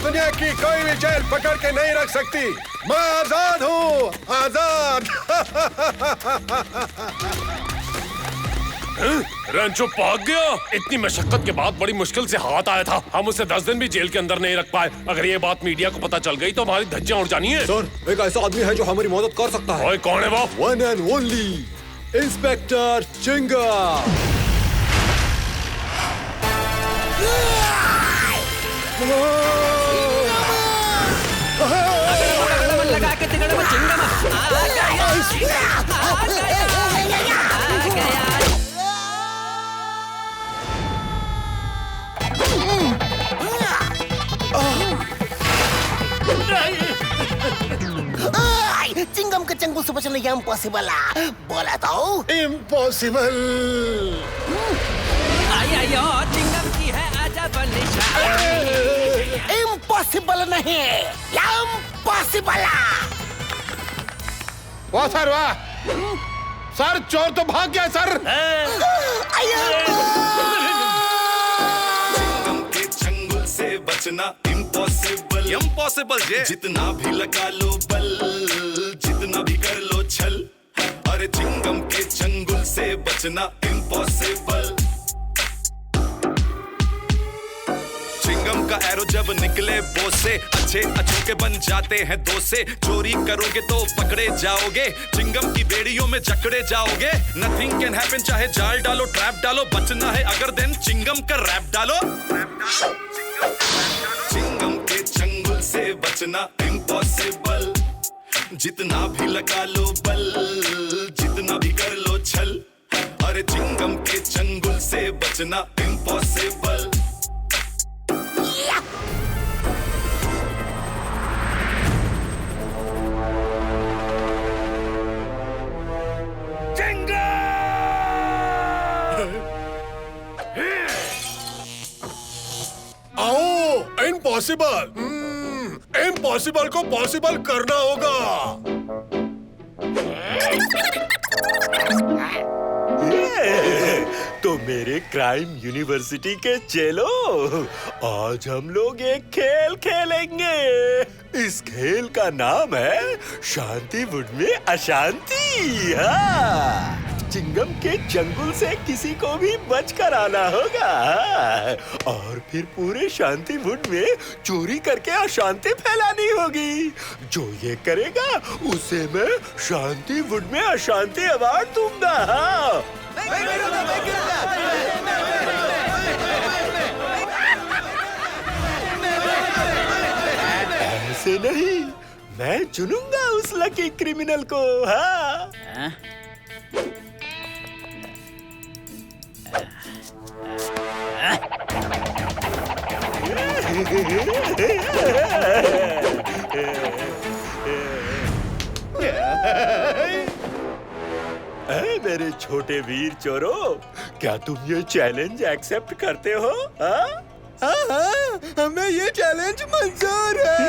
दुनिया की कोई भी जेल पकड़ के नहीं रख सकती। मैं आजाद हूँ, आजाद। रैंचो भाग गया। इतनी मशक्कत के बाद बड़ी मुश्किल से हाथ आया था। हम उसे 10 दिन भी जेल के अंदर नहीं रख पाए। अगर ये बात मीडिया को पता चल गई तो हमारी धज्जियां उड़ जानी है। सर, एक ऐसा आदमी है जो हमारी मदद कर सकता है। ओए, कौन है वो? One and only inspector Chingam. लगा के चिंगम आ गया। चिंगम के चंगुल से बचना इम्पॉसिबल बोला तो इम्पॉसिबल। आयो चिंगम की है अजब निशानी। इम्पॉसिबल नहीं, इम्पॉसिबल। वाह सर, वाह सर, चोर तो भाग गया सर। चिंगम के चंगुल से बचना इम्पॉसिबल, इम्पॉसिबल जे। जितना भी लगा लो बल, जितना भी कर लो छल, अरे चिंगम के चंगुल से बचना इम्पॉसिबल। चिंगम का एरो जब निकले बो से, अच्छे अछूके बन जाते हैं दो से। चोरी करोगे तो पकड़े जाओगे, चिंगम की बेड़ियों में जकड़े जाओगे। नथिंग कैन हैपन, चाहे जाल डालो ट्रैप डालो, बचना है अगर देन चिंगम का रैप डालो। चिंगम के चंगुल से बचना इम्पॉसिबल, जितना भी लगा लो बल, जितना भी कर लो छल, अरे चिंगम के चंगुल से बचना इम्पॉसिबल। आओ, इम्पॉसिबल। इम्पॉसिबल को पॉसिबल करना होगा। तो मेरे क्राइम यूनिवर्सिटी के चेलो, आज हम लोग एक खेल खेलेंगे। इस खेल का नाम है शांति वुड में अशांति। हाँ, चिंगम के चंगुल से किसी को भी बच कर आना होगा और फिर पूरे शांति वुड में चोरी करके अशांति फैलानी होगी। जो ये करेगा उसे मैं शांति वुड में अशांति अवार्ड दूंगा। ऐसे नहीं, मैं चुनूंगा उस लकी क्रिमिनल को। हाँ, मेरे छोटे वीर चोरों, क्या तुम ये चैलेंज एक्सेप्ट करते हो? हाँ, हमें ये चैलेंज मंजूर है।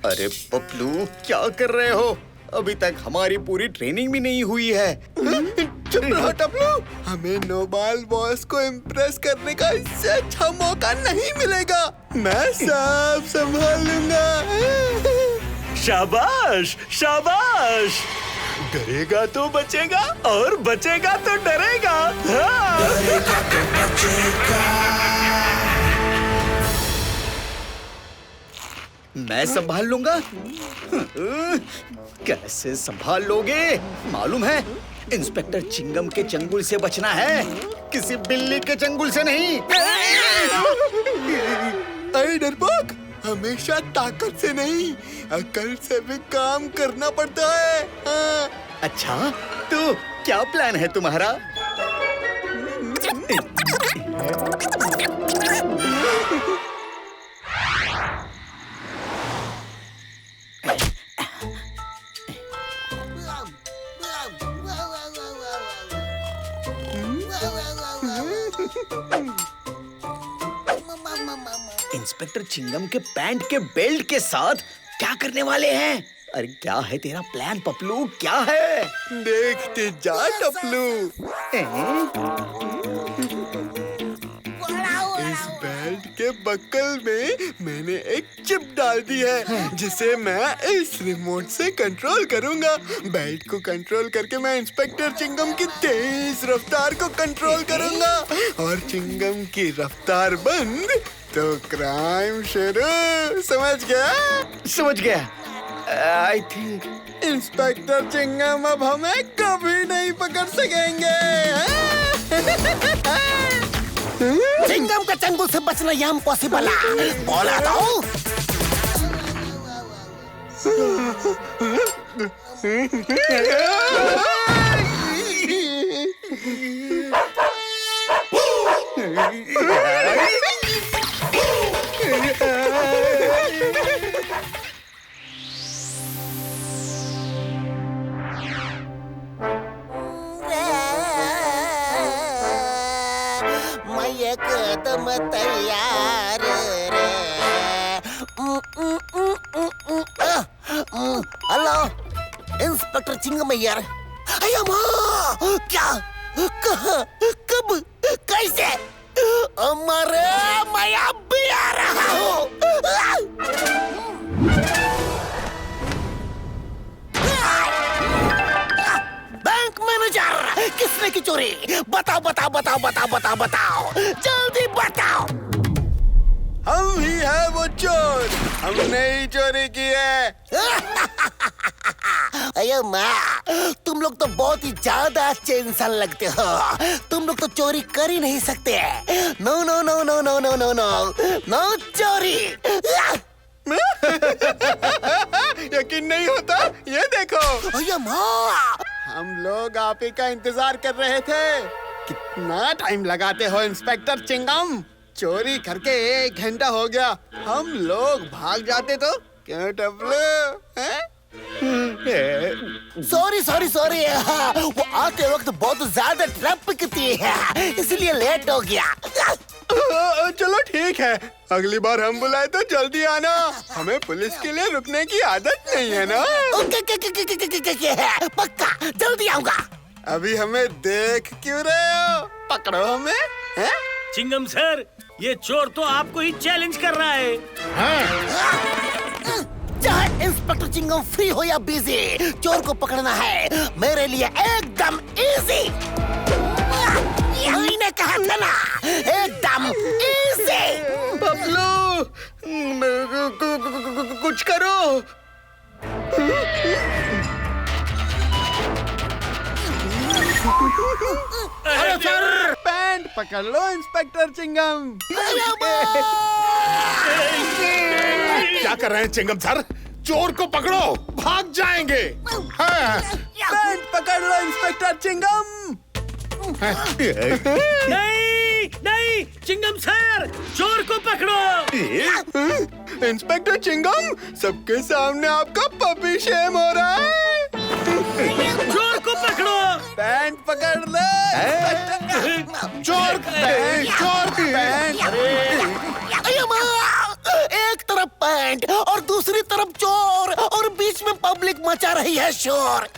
अरे पपलू, क्या कर रहे हो? अभी तक हमारी पूरी ट्रेनिंग भी नहीं हुई है। चुप रहो टपलू, हमें नोबाल बॉस को इम्प्रेस करने का इससे अच्छा मौका नहीं मिलेगा। मैं सब संभाल लूंगा। शाबाश, शाबाश। डरेगा तो बचेगा और बचेगा तो डरेगा। हाँ। डरेगा तो बचेगा। मैं संभाल लूंगा। कैसे संभाल लोगे? मालूम है, इंस्पेक्टर चिंगम के चंगुल से बचना है, किसी बिल्ली के चंगुल से नहीं। अरे डरपोक, हमेशा ताकत से नहीं, अकल से भी काम करना पड़ता है। हाँ। अच्छा, तो क्या प्लान है तुम्हारा? इंस्पेक्टर चिंगम के पैंट के बेल्ट के साथ क्या करने वाले हैं? अरे क्या है तेरा प्लान पपलू, क्या है? देखते जा टपलू। इस बेल्ट के के बक्कल में मैंने एक चिप डाल दी है जिसे मैं इस रिमोट से कंट्रोल करूंगा। बेल्ट को कंट्रोल करके मैं इंस्पेक्टर चिंगम की तेज रफ्तार को कंट्रोल करूंगा और चिंगम की रफ्तार बंद तो क्राइम शुरू। समझ गया? समझ गया। आई थिंक इंस्पेक्टर चिंगम अब हमें कभी नहीं पकड़ सकेंगे। चिंगम का चंगुल से बचना ये इम्पॉसिबल है। बोला तो। मैं कदम तैयार रे। हेलो इंस्पेक्टर चिंगम यार। अया माँ, क्या, कहाँ, कब, कैसे? अमरे मैं अब भी आ रहा हूँ। बैंक मैनेजर, किसने की चोरी? बताओ बताओ बताओ बताओ बताओ बताओ, जल्दी बताओ। हम ही है वो चोर, हमने ही चोरी की है। अरे माँ, तुम लोग तो बहुत ही ज्यादा अच्छे इंसान लगते हो। तुम लोग तो चोरी कर ही नहीं सकते। No no no no no no no no no चोरी। यकीन नहीं होता? ये देखो। अरे माँ, हम लोग आप ही का इंतजार कर रहे थे। कितना टाइम लगाते हो इंस्पेक्टर चिंगम? चोरी करके 1 घंटा हो गया। हम लोग भाग जाते तो क्यों टपलू? सॉरी सॉरी सॉरी, वो आते वक्त बहुत ज्यादा ट्रैफिक थी, इसलिए लेट हो गया। चलो ठीक है, अगली बार हम बुलाए तो जल्दी आना। हमें पुलिस के लिए रुकने की आदत नहीं है ना। ओके पक्का जल्दी आऊंगा। अभी हमें देख क्यों रहे हो? पकड़ो हमें। हैं? चिंगम सर, ये चोर तो आपको ही चैलेंज कर रहा है। चाहे इंस्पेक्टर चिंगम फ्री हो या बिजी, चोर को पकड़ना है मेरे लिए एकदम इजी। मैंने कहा था ना, एकदम इजी। बबलू, कुछ करो। अरे सर, पैंट पकड़ लो इंस्पेक्टर चिंगम। क्या कर रहे हैं चिंगम सर? चोर को पकड़ो, भाग जाएंगे। हाँ। पैंट पकड़ लो इंस्पेक्टर चिंगम। नहीं नहीं, चिंगम सर, चोर को पकड़ो। इंस्पेक्टर चिंगम, सबके सामने आपका पपी शेम हो रहा है। चोर को पकड़ो। पैंट पकड़ ले। चोर पैंट। अरे माँ, एक तरफ पैंट और दूसरी तरफ चोर और बीच में पब्लिक मचा रही है शोर।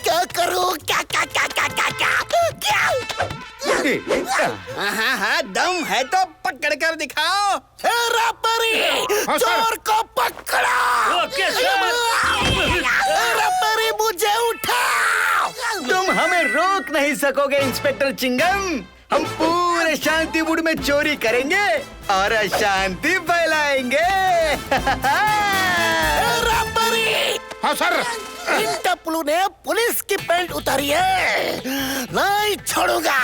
क्या करूं? क्या क्या क्या क्या क्या क्या क्या? हाँ, दम है तो पकड़ कर दिखाओ। हेरा परी, चोर को पकड़ो। Okay sir. हेरा परी, मुझे उठाओ। तुम हमें रोक नहीं सकोगे इंस्पेक्टर चिंगम। हम पूरे शांतिपुर में चोरी करेंगे और अशांति फैलाएंगे। हेरा परी। हाँ सर। इन टपलू ने पुलिस की पैंट उतारी है, नहीं छोड़ूंगा।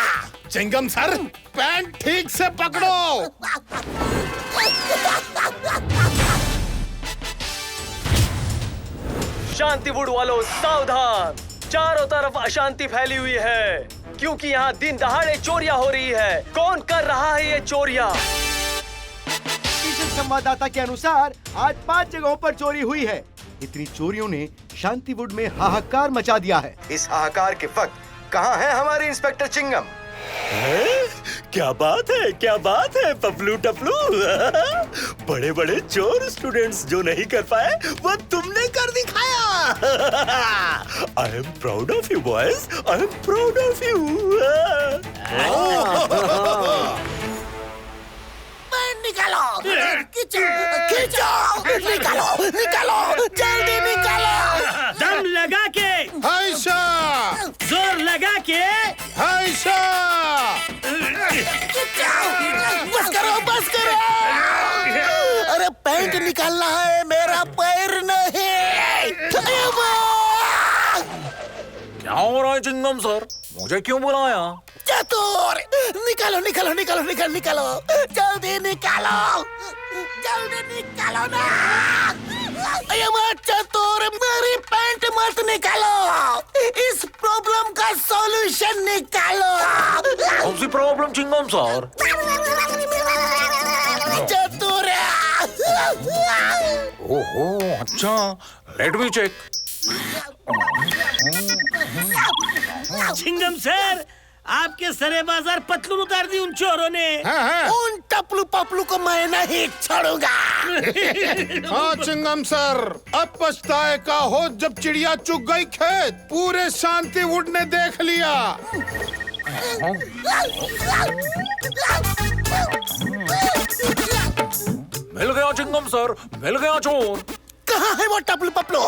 चिंगम सर, पैंट ठीक से पकड़ो। शांतिपुर वालों सावधान, चारों तरफ अशांति फैली हुई है क्योंकि यहाँ दिन दहाड़े चोरियां हो रही है। कौन कर रहा है ये चोरियां? संवाददाता के अनुसार आज 5 जगहों पर चोरी हुई है। इतनी चोरियों ने शांतिवुड में हाहाकार मचा दिया है। इस हाहाकार के वक्त कहाँ है हमारे इंस्पेक्टर चिंगम? क्या बात है पपलू टपलू। बड़े बड़े चोर स्टूडेंट्स जो नहीं कर पाए वो तुमने कर दिखाया। I am proud of you boys, I am proud of you. Pant निकालो। खींचो खींचो, निकालो निकालो, जल्दी निकालो। दम लगा के, हाइशा जोर लगा के, हाइशा। बस करो बस करो। अरे पैंट निकालना है, मेरा पैर नहीं। क्या हो रहा है चिंगम सर? मुझे क्यों बुलाया? चतुर, निकालो निकालो निकालो निकालो निकालो, जल्दी निकालो, जल्दी निकालो ना। अरे मत चतुर, मेरी पैंट मत निकालो, इस प्रॉब्लम का सॉल्यूशन निकालो। कौन सी प्रॉब्लम चिंगम सर? चतुर। ओहो अच्छा, let me check. Chingam sir, आपके सरे बाजार पतलून उतार दी उन चोरों ने। उन टपलू पपलू को मैं नहीं छोड़ूंगा। हाँ चिंगम सर, अब पछताए का हो जब चिड़िया चुग गई खेत। पूरे शांतिवुड ने देख लिया। मिल गया चिंगम सर, मिल गया चोर। कहाँ है वो टपलू पपलू?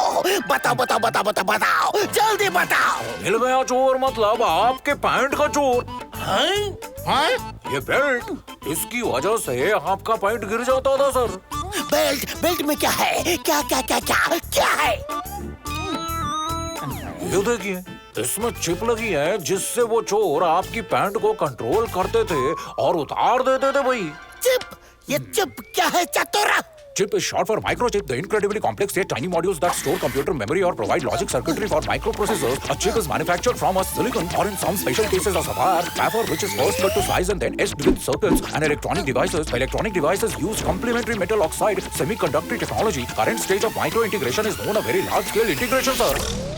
बताओ बताओ बताओ बताओ बताओ, जल्दी बताओ। मिल गया चोर मतलब आपके पैंट का चोर। हाँ? ये बेल्ट, इसकी वजह से आपका पैंट गिर जाता था सर। बेल्ट बेल्ट में क्या है? क्या क्या क्या क्या क्या है? ये देखिए, इसमें चिप लगी है जिससे वो चोर आपकी पैंट को कंट्रोल करते थे और उतार देते थे भाई। चिप? ये चिप क्या है चतुर? Chip is short for microchip, the incredibly complex yet tiny modules that store computer memory or provide logic circuitry for microprocessors. A chip is manufactured from a silicon or in some special cases a sapphire, wafer which is first cut to size and then etched with circuits and electronic devices. Electronic devices use complementary metal oxide semiconductor technology. Current stage of micro integration is known a very large scale integration, sir.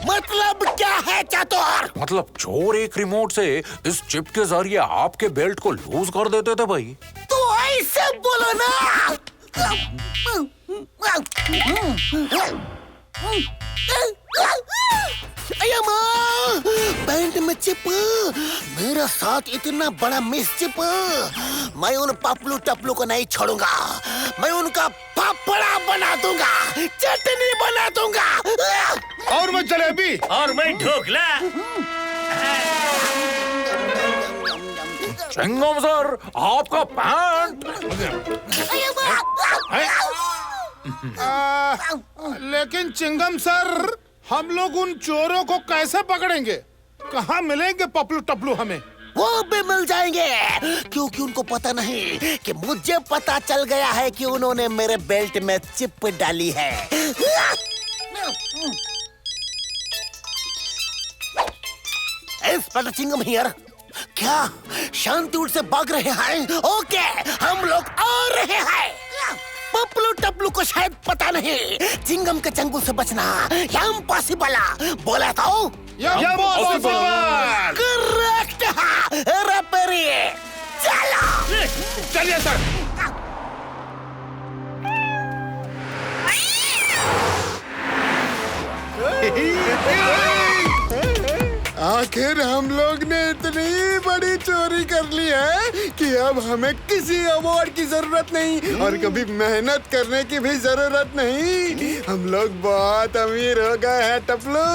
मतलब क्या है चतुर? मतलब चोर एक remote से इस chip के जरिए आपके बेल्ट को लूज कर देते थे भाई। तो ऐसे बोलो ना। अया माँ, पैंट में चिप, मेरा साथ इतना बड़ा मिसचिप। मैं उन पपलू टपलू को नहीं छोड़ूंगा, मैं उनका पापड़ा बना दूंगा, चटनी बना दूंगा। और मैं जलेबी, और मैं ढोकला। चिंगम सर, आपका पैंट। लेकिन चिंगम सर, हम लोग उन चोरों को कैसे पकड़ेंगे? कहाँ मिलेंगे पपलू टपलू हमें? वो भी मिल जाएंगे, क्योंकि उनको पता नहीं कि मुझे पता चल गया है कि उन्होंने मेरे बेल्ट में चिप डाली है। Inspector Chingam here. क्या शांतिवुड से भाग रहे हैं? ओके, हम लोग आ रहे हैं। पपलू टपलू को शायद पता नहीं चिंगम के चंगुल से बचना इम्पॉसिबल। बोला तो करेक्ट है। चलो चलिए सर। आखिर हम लोग ने इतनी बड़ी चोरी कर ली है कि अब हमें किसी अवार्ड की जरूरत नहीं और कभी मेहनत करने की भी जरूरत नहीं। हम लोग बहुत अमीर हो गए हैं टपलू।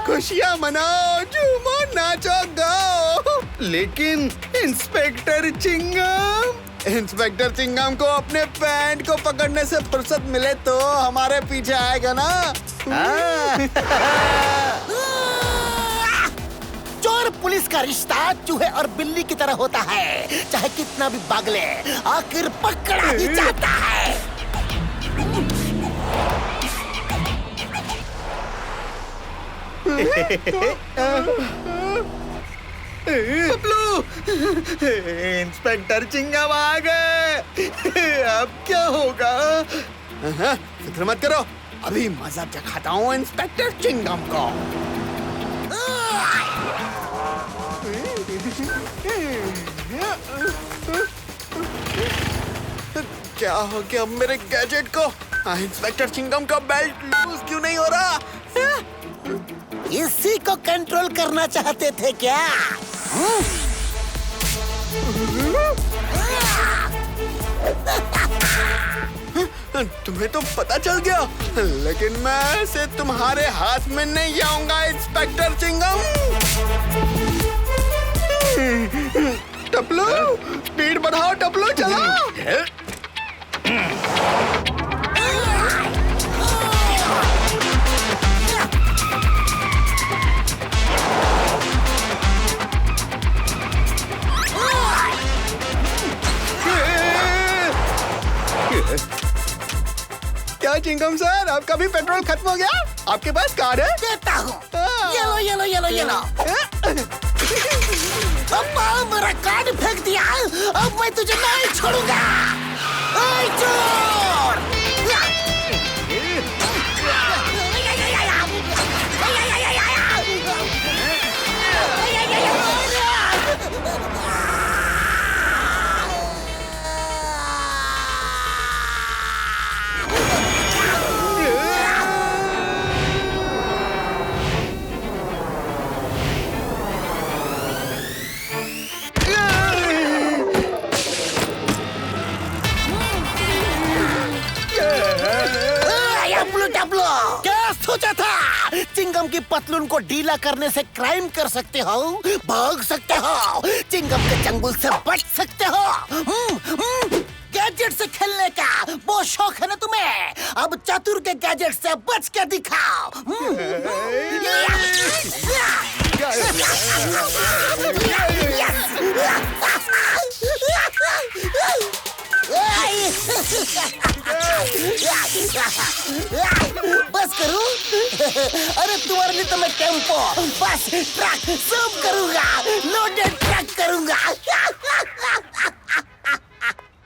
खुशियाँ मनाओ, झूमो, नाचो, गाओ। लेकिन इंस्पेक्टर चिंगम, इंस्पेक्टर चिंगम को अपने पैंट को पकड़ने से फुर्सत मिले तो हमारे पीछे आएगा ना। चोर पुलिस का रिश्ता चूहे और बिल्ली की तरह होता है, चाहे कितना भी भाग ले आखिर पकड़ा ही जाता है। पपलू, इंस्पेक्टर चिंगम आ गए। अब क्या होगा? फिक्र मत करो, अभी मजा चखाता हूँ इंस्पेक्टर चिंगम को। क्या हो गया मेरे गैजेट को? इंस्पेक्टर चिंगम का बेल्ट लूज क्यों नहीं हो रहा? इसी को कंट्रोल करना चाहते थे क्या? तुम्हें तो पता चल गया, लेकिन मैं ऐसे तुम्हारे हाथ में नहीं आऊंगा इंस्पेक्टर चिंगम। टपलू, स्पीड बढ़ाओ टपलू, चलो। क्या चिंगम सर, आपका भी पेट्रोल खत्म हो गया? आपके पास कार है? देता हूँ। ये लो। अब्बा, मेरा कार्ड फेंक दिया। अब मैं तुझे नहीं छोड़ूंगा। ओए चोर! क्या सोचा था? चिंगम की पतलून को ढीला करने से क्राइम कर सकते हो, भाग सकते हो, चिंगम के चंगुल से बच सकते हो। गैजेट से खेलने का बहुत शौक है ना तुम्हें? अब चतुर के गैजेट से बच के दिखाओ। बस करूं? अरे तुम्हारे लिए तो मैं टेम्पो, बस, ट्रक सब करूंगा, लोडेड ट्रक करूंगा।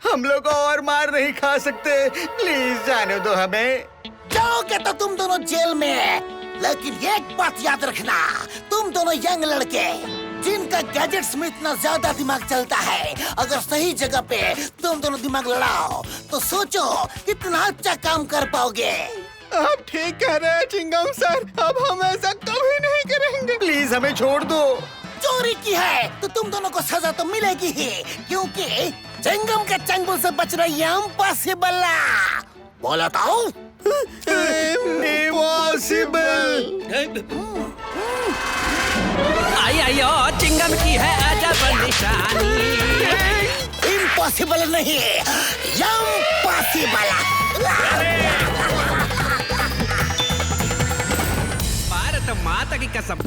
हम लोग और मार नहीं खा सकते, प्लीज जाने दो हमें। जाओगे तो तुम दोनों जेल में, लेकिन एक बात याद रखना, तुम दोनों यंग लड़के जिनका गैजेट्स में इतना ज्यादा दिमाग चलता है, अगर सही जगह पे तुम दोनों दिमाग लड़ाओ तो सोचो कितना अच्छा काम कर पाओगे। आप ठीक कह रहे हैं चिंगम सर, अब हम ऐसा कभी नहीं करेंगे। प्लीज हमें छोड़ दो। चोरी की है तो तुम दोनों को सजा तो मिलेगी ही, क्योंकि चिंगम के चंगुल से बचना इम्पॉसिबल। बोला तो आयो चिंगम की है अजब निशानी। इम्पॉसिबल नहीं, इम्पॉसिबल। भारत माता की कसम।